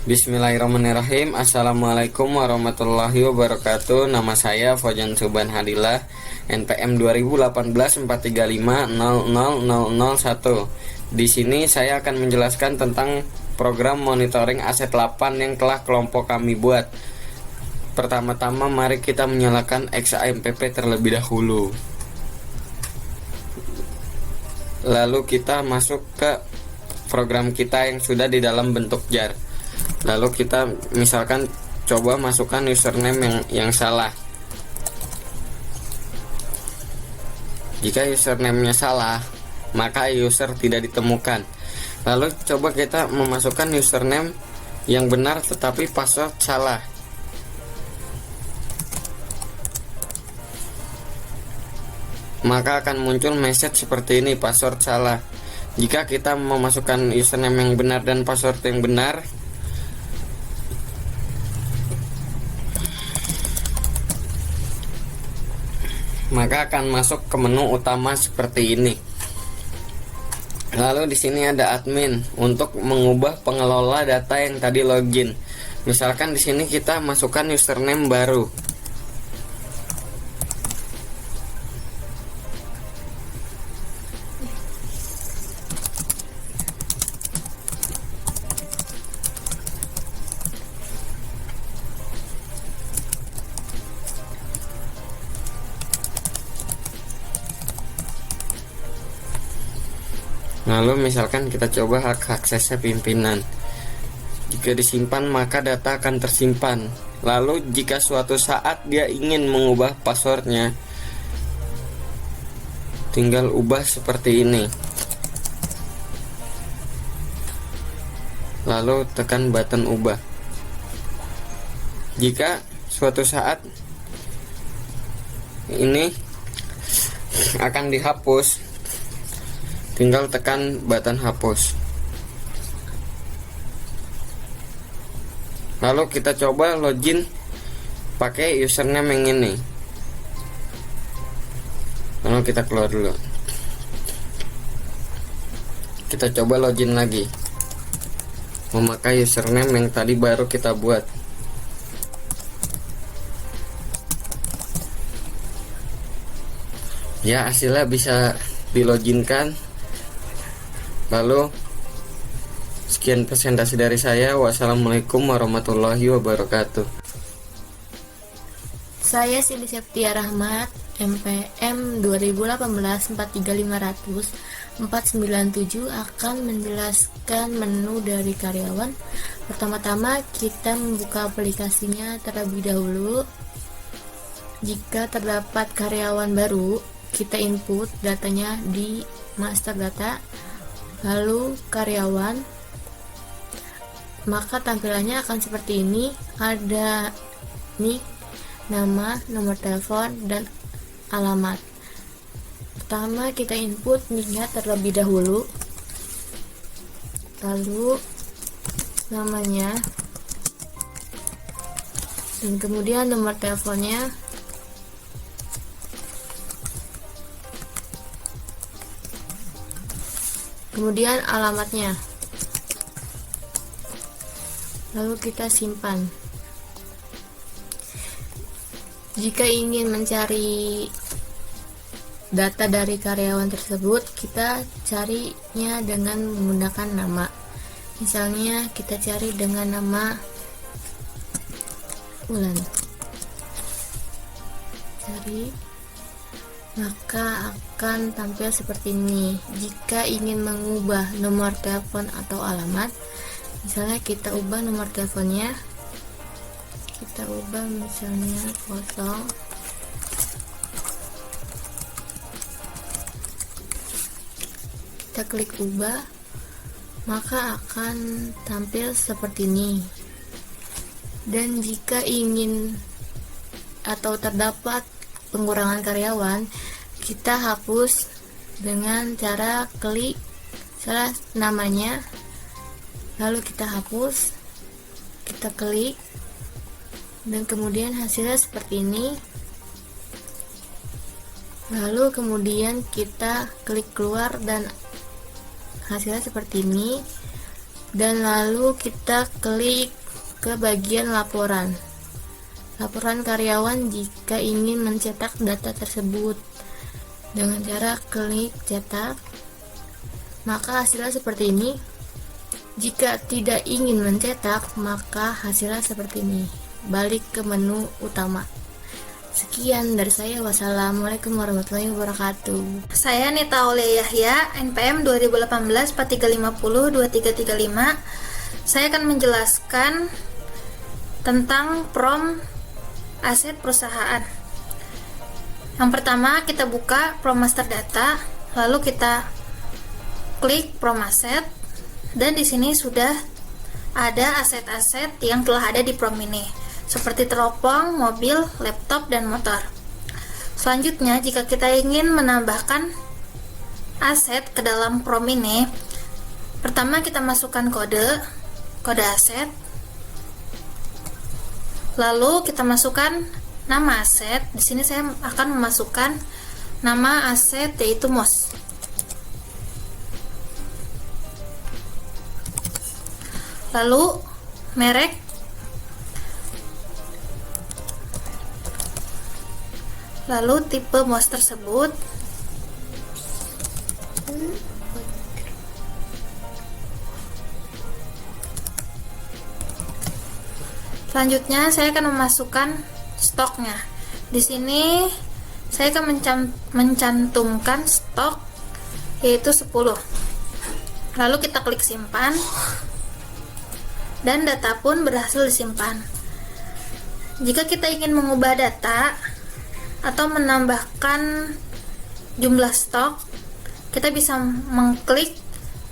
Bismillahirrahmanirrahim. Assalamualaikum warahmatullahi wabarakatuh. Nama saya Fajan Suban Hadillah, NPM 201843500001. Di sini saya akan menjelaskan tentang program monitoring aset 8 yang telah kelompok kami buat. Pertama-tama mari kita menyalakan XAMPP terlebih dahulu. Lalu kita masuk ke program kita yang sudah di dalam bentuk jar. Lalu kita misalkan coba masukkan username yang salah. Jika username-nya salah, maka user tidak ditemukan. Lalu coba kita memasukkan username yang benar tetapi password salah. Maka akan muncul message seperti ini, password salah. Jika kita memasukkan username yang benar dan password yang benar, maka akan masuk ke menu utama seperti ini. Lalu di sini ada admin untuk mengubah pengelola data yang tadi login. Misalkan di sini kita masukkan username baru. Lalu misalkan kita coba hak aksesnya pimpinan. Jika disimpan maka data akan tersimpan. Lalu jika suatu saat dia ingin mengubah passwordnya, tinggal ubah seperti ini. Lalu tekan button ubah. Jika suatu saat ini akan dihapus, tinggal tekan button hapus. Lalu kita coba login pakai username yang ini. Lalu kita keluar dulu. Kita coba login lagi memakai username yang tadi baru kita buat. Ya, hasilnya bisa diloginkan. Lalu sekian presentasi dari saya. Wassalamualaikum warahmatullahi wabarakatuh. Saya Sili Septia Rahmat, MPM 2018-43500-497 akan menjelaskan menu dari karyawan. Pertama-tama kita membuka aplikasinya terlebih dahulu. Jika terdapat karyawan baru, kita input datanya di master data, lalu karyawan, maka tampilannya akan seperti ini. Ada nick, nama, nomor telepon, dan alamat. Pertama kita input nicknya terlebih dahulu, lalu namanya, dan kemudian nomor teleponnya, kemudian alamatnya. Lalu kita simpan. Jika ingin mencari data dari karyawan tersebut, kita carinya dengan menggunakan nama. Misalnya kita cari dengan nama Ulan. Cari, maka akan tampil seperti ini. Jika ingin mengubah nomor telepon atau alamat, misalnya kita ubah nomor teleponnya, kita ubah misalnya 0, kita klik ubah, maka akan tampil seperti ini. Dan jika ingin atau terdapat pengurangan karyawan, kita hapus dengan cara klik salah namanya, lalu kita hapus, kita klik, dan kemudian hasilnya seperti ini. Lalu kemudian kita klik keluar dan hasilnya seperti ini. dan lalu kita klik ke bagian laporan karyawan jika ingin mencetak data tersebut. Dengan cara klik cetak, maka hasilnya seperti ini. Jika tidak ingin mencetak, maka hasilnya seperti ini. Balik ke menu utama. Sekian dari saya. Wassalamualaikum warahmatullahi wabarakatuh. Saya Nita Aulia Yahya, NPM 2018 4350 2335. Saya akan menjelaskan tentang prom aset perusahaan. Yang pertama, kita buka prom master data, lalu kita klik prom aset, dan di sini sudah ada aset-aset yang telah ada di prom ini, seperti teropong, mobil, laptop, dan motor. Selanjutnya, jika kita ingin menambahkan aset ke dalam prom ini, pertama kita masukkan kode aset, lalu kita masukkan nama aset. Di sini saya akan memasukkan nama aset yaitu MOS. Lalu merek, lalu tipe MOS tersebut, selanjutnya saya akan memasukkan stoknya. Di sini saya akan mencantumkan stok yaitu 10. Lalu kita klik simpan, dan data pun berhasil disimpan. Jika kita ingin mengubah data atau menambahkan jumlah stok, kita bisa mengklik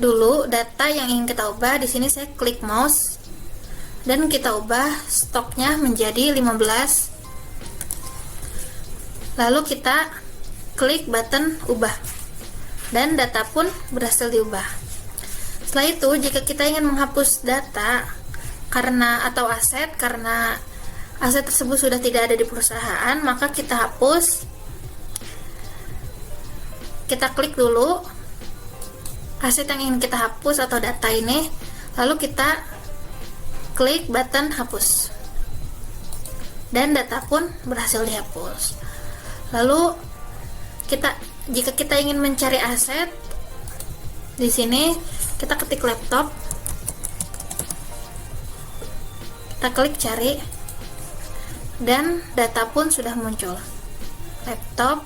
dulu data yang ingin kita ubah. Di sini saya klik mouse dan kita ubah stoknya menjadi 15. Lalu kita klik button ubah dan data pun berhasil diubah. Setelah itu, jika kita ingin menghapus data karena aset tersebut sudah tidak ada di perusahaan, maka kita hapus. Kita klik dulu aset yang ingin kita hapus atau data ini, lalu kita klik button hapus dan data pun berhasil dihapus. Lalu jika kita ingin mencari aset, di sini kita ketik laptop, kita klik cari, dan data pun sudah muncul laptop.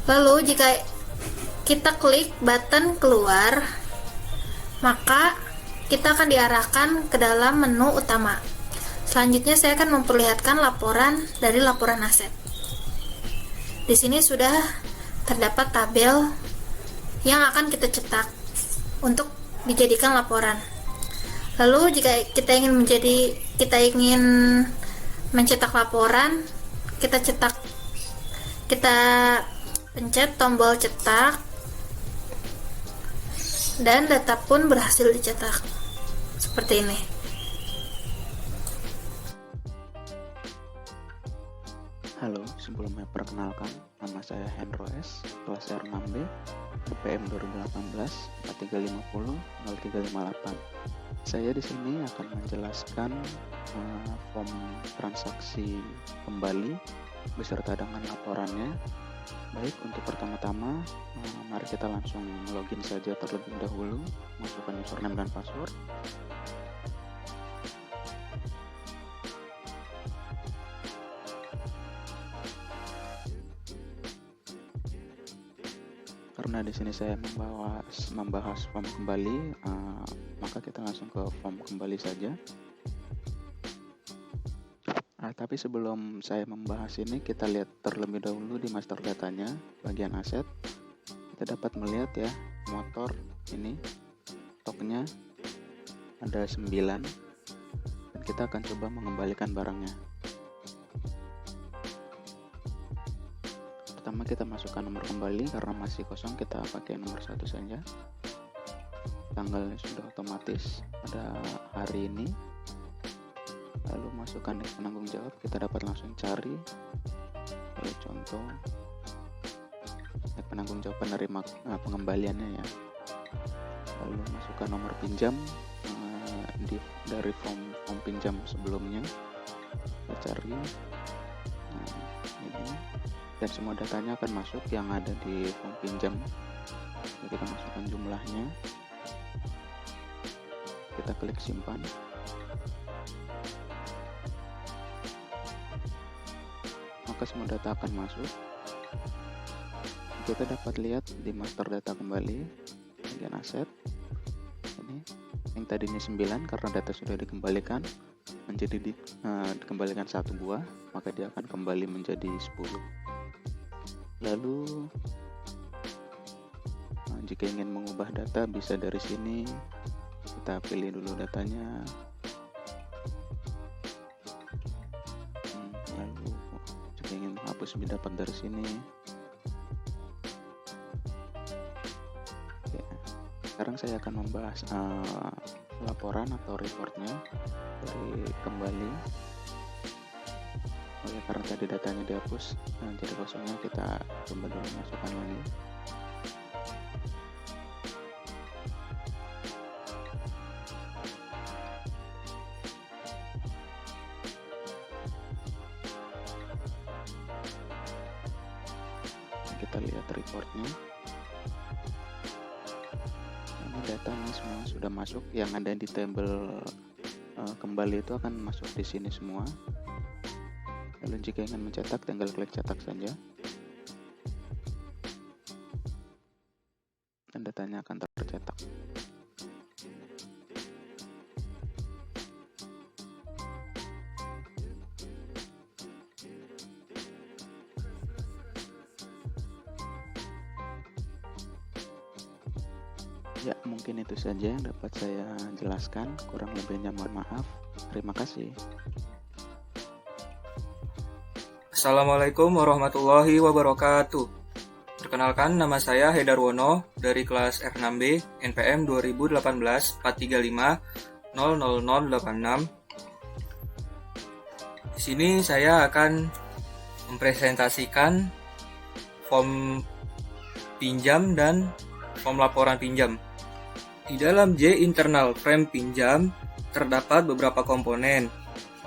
Lalu jika kita klik button keluar, maka kita akan diarahkan ke dalam menu utama. Selanjutnya saya akan memperlihatkan laporan dari laporan aset. Di sini sudah terdapat tabel yang akan kita cetak untuk dijadikan laporan. Lalu jika kita ingin mencetak laporan, kita pencet tombol cetak, dan data pun berhasil dicetak seperti ini. Halo, sebelumnya perkenalkan, nama saya Hendro S, kelas R6B, NPM 2018 4350 0358. Saya di sini akan menjelaskan form transaksi kembali beserta dengan laporannya. Baik, untuk pertama-tama, mari kita langsung login saja terlebih dahulu, masukkan username dan password. Karena di sini saya membahas form kembali, maka kita langsung ke form kembali saja. Tapi sebelum saya membahas ini, kita lihat terlebih dahulu di master datanya, bagian aset. Kita dapat melihat ya, motor ini stoknya ada 9, dan kita akan coba mengembalikan barangnya. Pertama kita masukkan nomor kembali, karena masih kosong kita pakai nomor 1 saja. Tanggalnya sudah otomatis, ada hari ini. Lalu masukkan penanggung jawab, kita dapat langsung cari. Lalu contoh penanggung jawab penerima pengembaliannya ya. lalu masukkan nomor pinjam dari form pinjam sebelumnya. Kita cari ini, dan semua datanya akan masuk yang ada di form pinjam. Jadi kita masukkan jumlahnya, kita klik simpan. Maka semua data akan masuk. Kita dapat lihat di master data kembali bagian aset ini, yang tadinya 9 karena data sudah dikembalikan menjadi dikembalikan 1 buah, maka dia akan kembali menjadi 10. Lalu jika ingin mengubah data bisa dari sini, kita pilih dulu datanya, lalu jika ingin menghapus dapat dari sini. Sekarang saya akan membahas laporan atau reportnya dari kembali. Karena tadi datanya dihapus, jadi kosongnya kita coba dulu masukkan lagi. Kita lihat reportnya. Datanya semua sudah masuk, yang ada di tabel kembali itu akan masuk di sini semua. Lalu jika ingin mencetak, tinggal klik cetak saja dan datanya akan tercetak. Ya, mungkin itu saja yang dapat saya jelaskan. Kurang lebihnya mohon maaf. Terima kasih. Assalamualaikum warahmatullahi wabarakatuh. Perkenalkan, nama saya Hedarwono dari kelas R6B NPM 2018 435 00086. Di sini saya akan mempresentasikan form pinjam dan form laporan pinjam. Di dalam J internal frame pinjam terdapat beberapa komponen,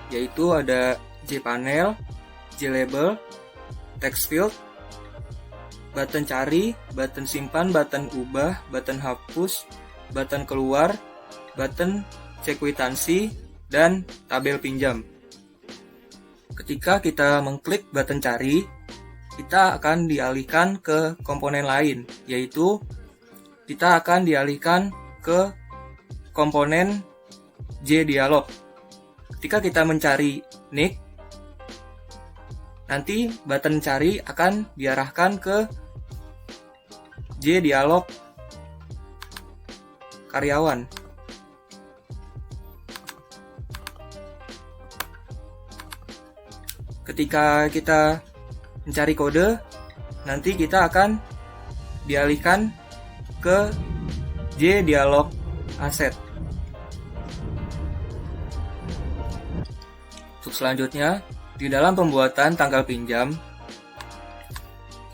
yaitu ada J panel, J label, text field, button cari, button simpan, button ubah, button hapus, button keluar, button cek kwitansi, dan tabel pinjam. Ketika kita mengklik button cari, kita akan dialihkan ke komponen lain, yaitu kita akan dialihkan ke komponen J dialog. Ketika kita mencari nick, nanti button cari akan diarahkan ke J dialog karyawan. Ketika kita mencari kode, nanti kita akan dialihkan ke J dialog aset. Untuk selanjutnya, di dalam pembuatan tanggal pinjam,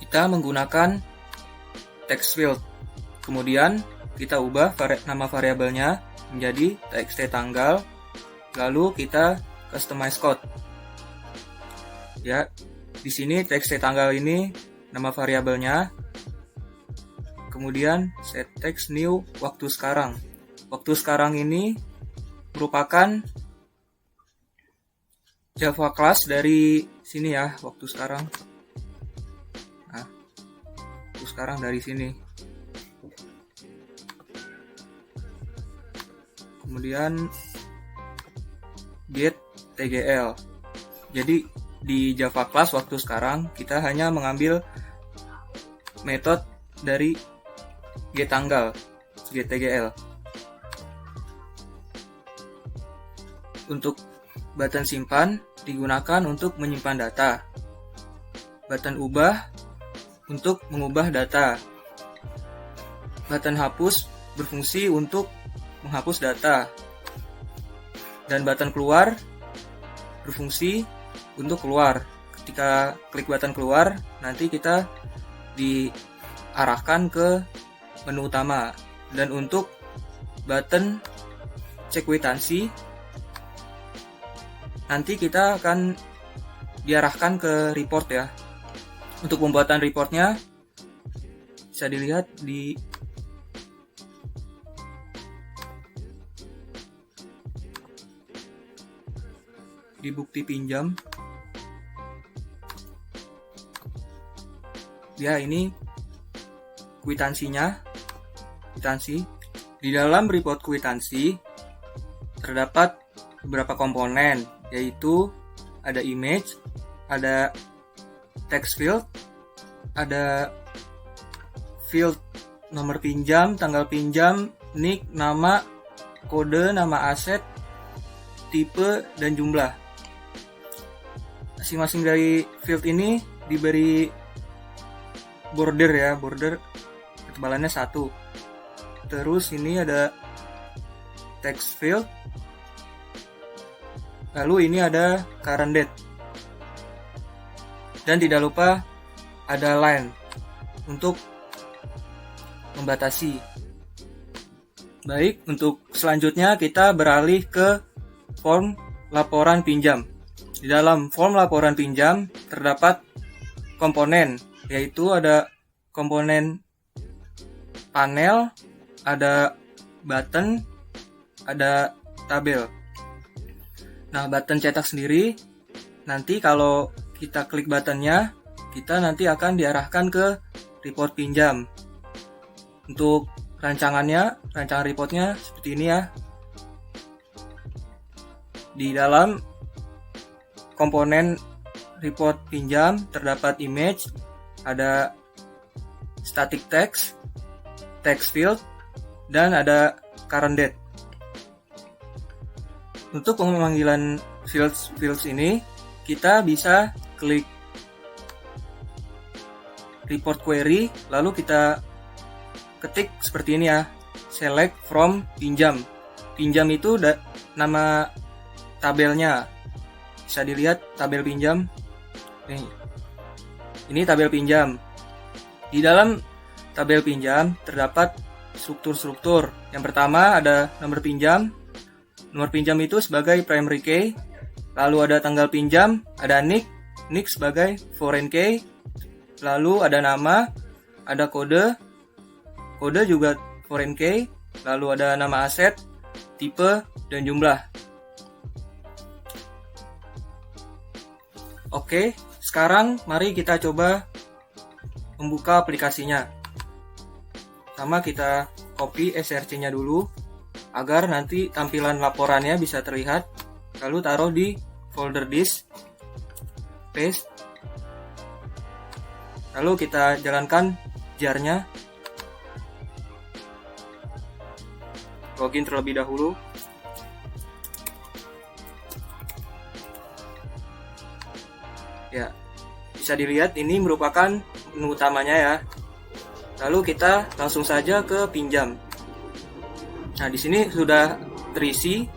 kita menggunakan text field. Kemudian kita ubah nama variabelnya menjadi txt tanggal, lalu kita customize code. Ya, di sini txt tanggal ini nama variabelnya. Kemudian set text new waktu sekarang. Waktu sekarang ini merupakan Java class dari sini ya, waktu sekarang. Nah, waktu sekarang dari sini. Kemudian get tgl. Jadi di Java class waktu sekarang kita hanya mengambil metode dari get tanggal, getTGL. Untuk button simpan digunakan untuk menyimpan data. Button ubah untuk mengubah data. Button hapus berfungsi untuk menghapus data. Dan button keluar berfungsi untuk keluar. Ketika klik button keluar, nanti kita diarahkan ke menu utama. Dan untuk button cek kwitansi. Nanti kita akan diarahkan ke report ya. Untuk pembuatan reportnya bisa dilihat di bukti pinjam. Ya, ini kwitansinya. Kwitansi. Di dalam report kwitansi terdapat beberapa komponen, yaitu ada image, ada text field, ada field nomor pinjam, tanggal pinjam, NIK, nama, kode, nama aset, tipe, dan jumlah. Masing-masing dari field ini diberi border ya, border ketebalannya 1. Terus ini ada text field. Lalu ini ada current date. Dan tidak lupa ada line untuk membatasi. Baik, untuk selanjutnya kita beralih ke form laporan pinjam. Di dalam form laporan pinjam terdapat komponen, yaitu ada komponen panel, ada button, ada tabel. Nah, button cetak sendiri, nanti kalau kita klik buttonnya, kita nanti akan diarahkan ke report pinjam. Untuk rancangan reportnya seperti ini ya. Di dalam komponen report pinjam terdapat image, ada static text, text field, dan ada current date. Untuk pemanggilan fields ini, kita bisa klik report query, lalu kita ketik seperti ini ya, select from pinjam. Pinjam itu nama tabelnya. Bisa dilihat tabel pinjam. Ini tabel pinjam. Di dalam tabel pinjam terdapat struktur-struktur. Yang pertama ada nomor pinjam. Nomor pinjam itu sebagai primary key. Lalu ada tanggal pinjam, ada NIK, NIK sebagai foreign key. Lalu ada nama, ada kode, kode juga foreign key. Lalu ada nama aset, tipe, dan jumlah. Oke, sekarang mari kita coba membuka aplikasinya. Pertama kita copy src-nya dulu agar nanti tampilan laporannya bisa terlihat. Lalu taruh di folder disk, paste. Lalu kita jalankan jar-nya. Login terlebih dahulu. Ya, bisa dilihat ini merupakan menu utamanya ya. Lalu kita langsung saja ke pinjam. Nah, di sini sudah terisi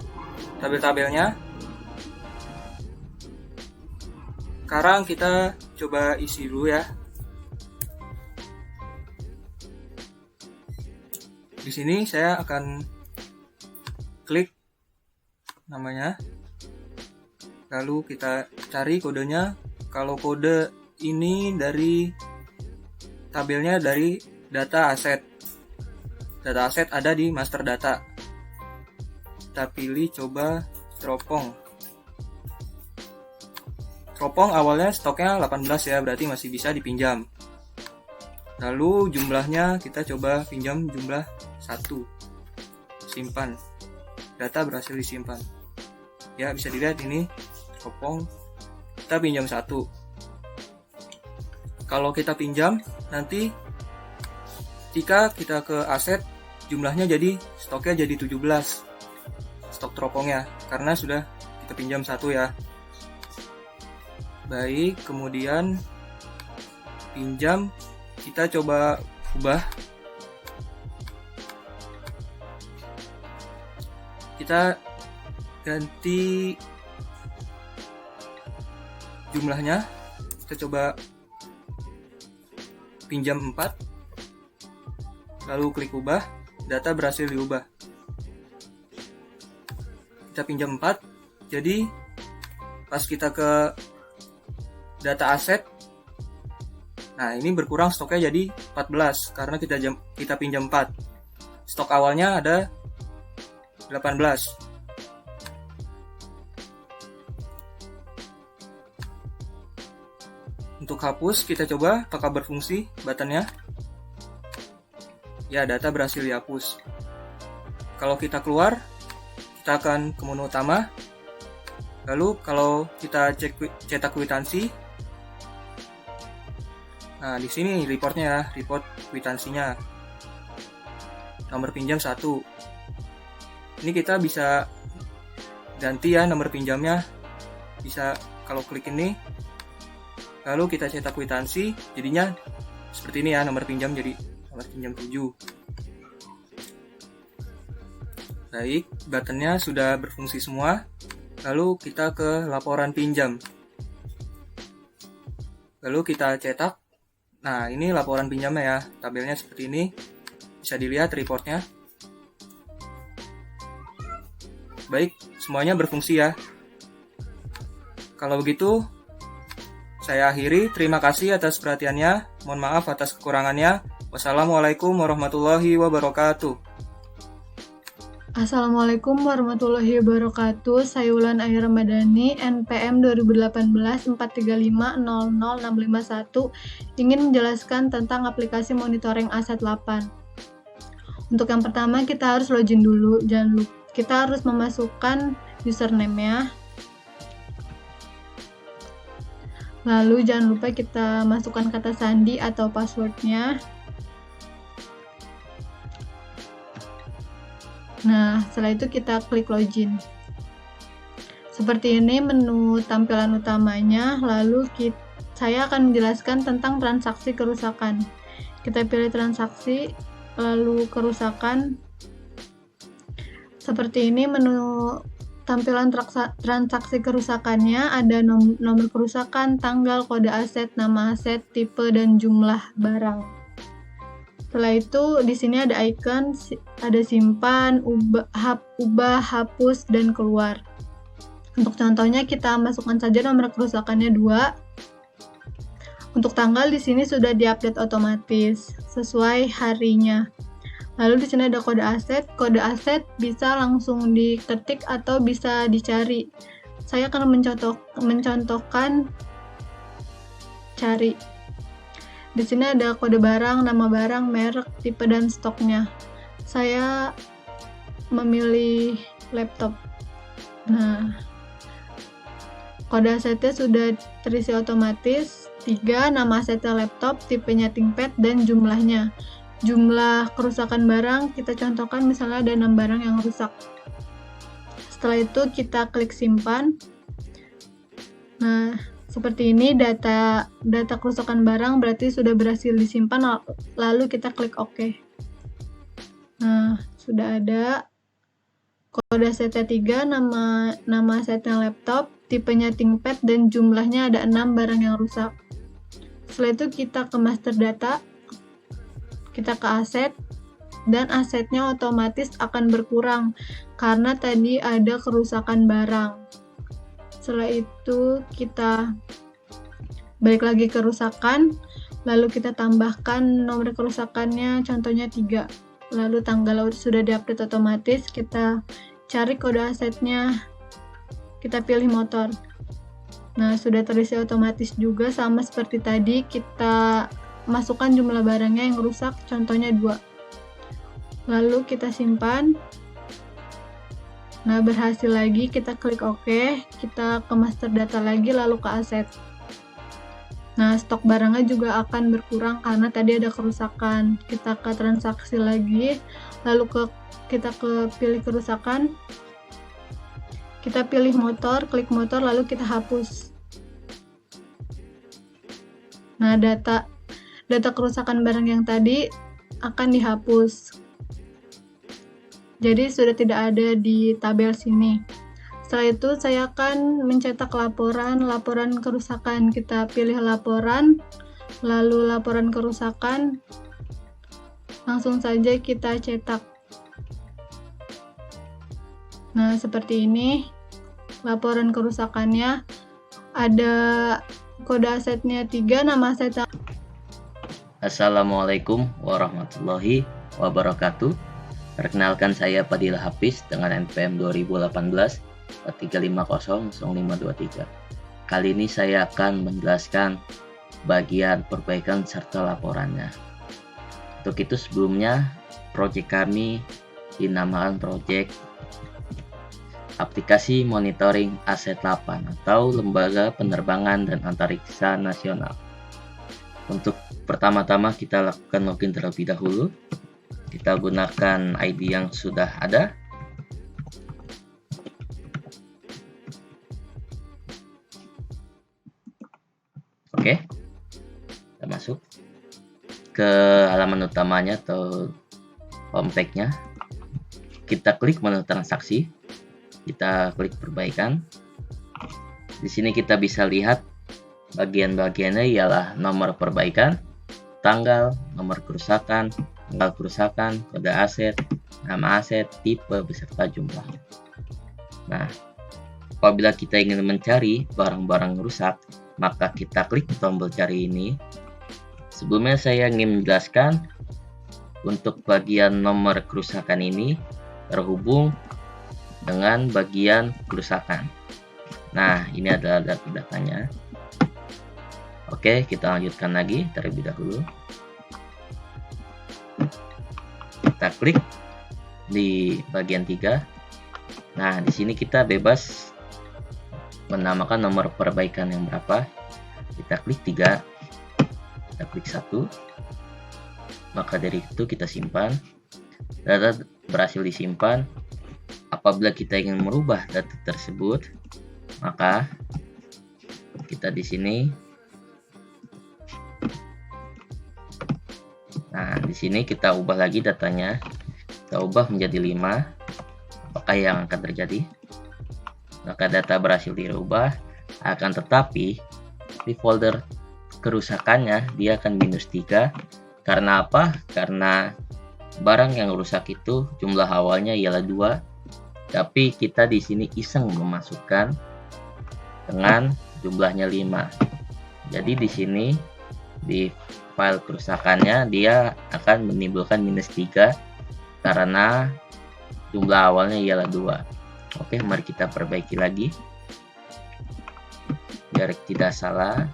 tabel-tabelnya. Sekarang kita coba isi dulu ya. Di sini saya akan klik namanya. Lalu kita cari kodenya. Kalau kode ini dari tabelnya dari data aset. Data aset ada di master data. Kita pilih coba teropong. Teropong awalnya stoknya 18 ya, berarti masih bisa dipinjam. Lalu jumlahnya kita coba pinjam jumlah 1. Simpan. Data berhasil disimpan. Ya, bisa dilihat ini teropong. Kita pinjam 1. Kalau kita pinjam, nanti jika kita ke aset, jumlahnya jadi stoknya jadi 17. Stok teropongnya, karena sudah kita pinjam 1 ya. Baik, kemudian pinjam, kita coba ubah. Kita ganti jumlahnya, kita coba pinjam 4, lalu klik ubah, data berhasil diubah. kita pinjam 4. Jadi pas kita ke data aset, nah ini berkurang stoknya jadi 14 karena kita pinjam 4. Stok awalnya ada 18. Untuk hapus, kita coba apakah berfungsi buttonnya. Ya, data berhasil dihapus. Kalau kita keluar, kita akan ke menu utama. Lalu kalau kita cetak kwitansi, nah di sini reportnya ya, report kwitansinya. Nomor pinjam 1. Ini kita bisa ganti ya nomor pinjamnya. Bisa kalau klik ini, lalu kita cetak kwitansi, jadinya seperti ini ya, nomor pinjam jadi nomor pinjam 7. Baik, buttonnya sudah berfungsi semua. Lalu kita ke laporan pinjam. Lalu kita cetak. Nah, ini laporan pinjamnya ya, tabelnya seperti ini. Bisa dilihat reportnya. Baik, semuanya berfungsi ya. Kalau begitu, saya akhiri. Terima kasih atas perhatiannya. Mohon maaf atas kekurangannya. Wassalamualaikum warahmatullahi wabarakatuh. Assalamualaikum warahmatullahi wabarakatuh. Saya Wulan Ayu Ramadhani, NPM 2018 435000651, ingin menjelaskan tentang aplikasi monitoring aset 8. Untuk yang pertama, kita harus login dulu. Jangan lupa, kita harus memasukkan username-nya. Lalu jangan lupa kita masukkan kata sandi atau passwordnya. Nah, setelah itu kita klik login. Seperti ini menu tampilan utamanya. Lalu saya akan menjelaskan tentang transaksi kerusakan. Kita pilih transaksi, lalu kerusakan. Seperti ini menu tampilan transaksi kerusakannya, ada nomor kerusakan, tanggal, kode aset, nama aset, tipe, dan jumlah barang. Setelah itu di sini ada icon, ada simpan, ubah, hapus, dan keluar. Untuk contohnya kita masukkan saja nomor kerusakannya 2. Untuk tanggal di sini sudah diupdate otomatis sesuai harinya. Lalu di sini ada kode aset. Kode aset bisa langsung diketik atau bisa dicari. Saya akan mencontohkan cari. Di sini ada kode barang, nama barang, merek, tipe, dan stoknya. Saya memilih laptop. Nah, kode asetnya sudah terisi otomatis. 3, nama asetnya laptop, tipenya ThinkPad, dan jumlahnya. Jumlah kerusakan barang kita contohkan misalnya ada 6 barang yang rusak. Setelah itu kita klik simpan. Nah, seperti ini data kerusakan barang berarti sudah berhasil disimpan, lalu kita klik OK. Nah, sudah ada kode asetnya 3, nama asetnya laptop, tipenya ThinkPad, dan jumlahnya ada 6 barang yang rusak. Setelah itu kita ke master data. Kita ke aset, dan asetnya otomatis akan berkurang karena tadi ada kerusakan barang. Setelah itu kita balik lagi ke kerusakan, lalu kita tambahkan nomor kerusakannya, contohnya 3. Lalu tanggal sudah diupdate otomatis, kita cari kode asetnya, kita pilih motor. Nah, sudah terisi otomatis juga sama seperti tadi, kita masukkan jumlah barangnya yang rusak, contohnya 2. Lalu kita simpan. Nah, berhasil lagi, kita klik OK, kita ke master data lagi, lalu ke aset. Nah, stok barangnya juga akan berkurang karena tadi ada kerusakan. Kita ke transaksi lagi, lalu kita pilih kerusakan. Kita pilih motor, klik motor, lalu kita hapus. Nah, data kerusakan barang yang tadi akan dihapus. Jadi sudah tidak ada di tabel sini. Setelah itu saya akan mencetak laporan kerusakan. Kita pilih laporan, lalu laporan kerusakan. Langsung saja kita cetak. Nah, seperti ini. Laporan kerusakannya ada kode asetnya 3, nama asetnya. Assalamualaikum warahmatullahi wabarakatuh. Perkenalkan, saya Fadilah Hafiz dengan NPM 2018 435000523. Kali ini saya akan menjelaskan bagian perbaikan serta laporannya. Untuk itu sebelumnya, proyek kami dinamakan proyek aplikasi monitoring aset 8 atau Lembaga Penerbangan dan Antariksa Nasional. Untuk pertama-tama kita lakukan login terlebih dahulu. Kita gunakan ID yang sudah ada. Oke, kita masuk ke halaman utamanya atau homepage-nya. Kita klik menu transaksi, kita klik perbaikan. Di sini kita bisa lihat bagian-bagiannya ialah nomor perbaikan, tanggal, nomor kerusakan, tanggal kerusakan, kode aset, nama aset, tipe, beserta jumlah. Nah, apabila kita ingin mencari barang-barang rusak, maka kita klik tombol cari ini. Sebelumnya saya ingin menjelaskan untuk bagian nomor kerusakan ini terhubung dengan bagian kerusakan. Nah, ini adalah data-datanya. Oke, kita lanjutkan lagi terlebih dahulu. Kita klik di bagian 3. Nah, di sini kita bebas menamakan nomor perbaikan yang berapa. Kita klik 3. Kita klik 1. Maka dari itu kita simpan. Data berhasil disimpan. Apabila kita ingin merubah data tersebut, maka kita di sini. Nah, di sini kita ubah lagi datanya. Kita ubah menjadi 5. Apakah yang akan terjadi? Maka data berhasil dirubah, akan tetapi di folder kerusakannya dia akan -3. Karena apa? Karena barang yang rusak itu jumlah awalnya ialah 2, tapi kita di sini iseng memasukkan dengan jumlahnya 5. Jadi di sini di file kerusakannya dia akan menimbulkan -3 karena jumlah awalnya ialah 2. Oke, mari kita perbaiki lagi biar tidak salah.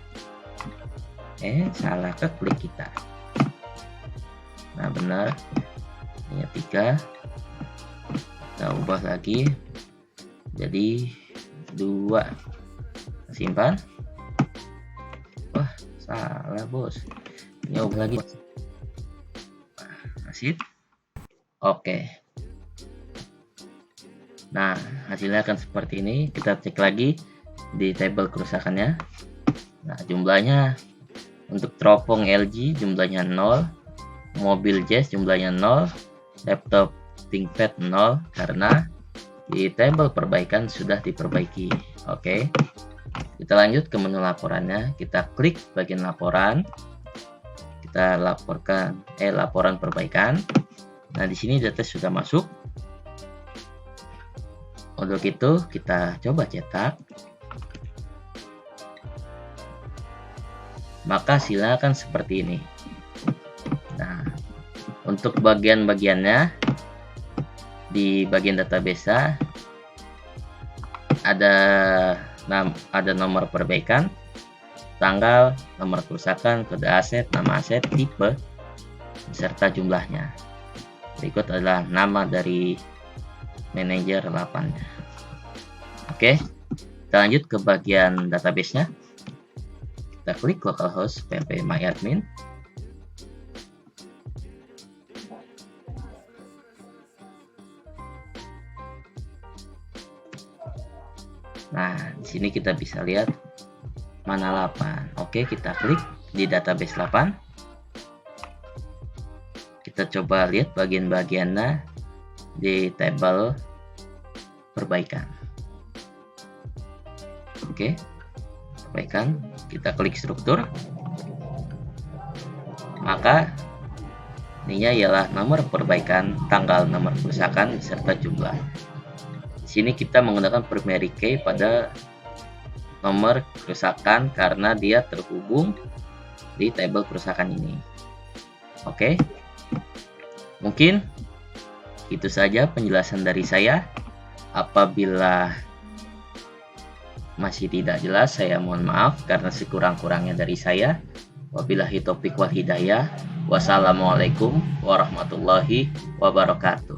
Salah keklik kita. Nah, benar. Ini 3. Kita ubah lagi jadi 2. Simpan. Wah, salah bos. Ini ubah lagi. Masih. Oke. Nah, hasilnya akan seperti ini. Kita cek lagi di tabel kerusakannya. Nah, jumlahnya untuk teropong LG jumlahnya 0, mobil Jazz jumlahnya 0, laptop ThinkPad 0 karena di tabel perbaikan sudah diperbaiki. Oke. Kita lanjut ke menu laporannya. Kita klik bagian laporan. Kita laporkan laporan perbaikan. Nah, di sini data sudah masuk. Untuk itu kita coba cetak. Maka hasilnya akan seperti ini. Nah, untuk bagian-bagiannya di bagian database ada nomor perbaikan, tanggal, nomor kerusakan, kode aset, nama aset, tipe, beserta jumlahnya. Berikut adalah nama dari manajer 8-nya. Oke, kita lanjut ke bagian database-nya. Kita klik localhost ppMyAdmin. Nah, di sini kita bisa lihat mana 8. Oke, kita klik di database 8. Kita coba lihat bagian-bagiannya di tabel perbaikan. Oke, perbaikan. Kita klik struktur. Maka ininya ialah nomor perbaikan, tanggal, nomor kerusakan, serta jumlah. Di sini kita menggunakan primary key pada nomor kerusakan karena dia terhubung di tabel kerusakan ini. Oke. Mungkin itu saja penjelasan dari saya. Apabila masih tidak jelas, saya mohon maaf karena sekurang-kurangnya dari saya. Wabillahi taufiq wal hidayah. Wassalamualaikum warahmatullahi wabarakatuh.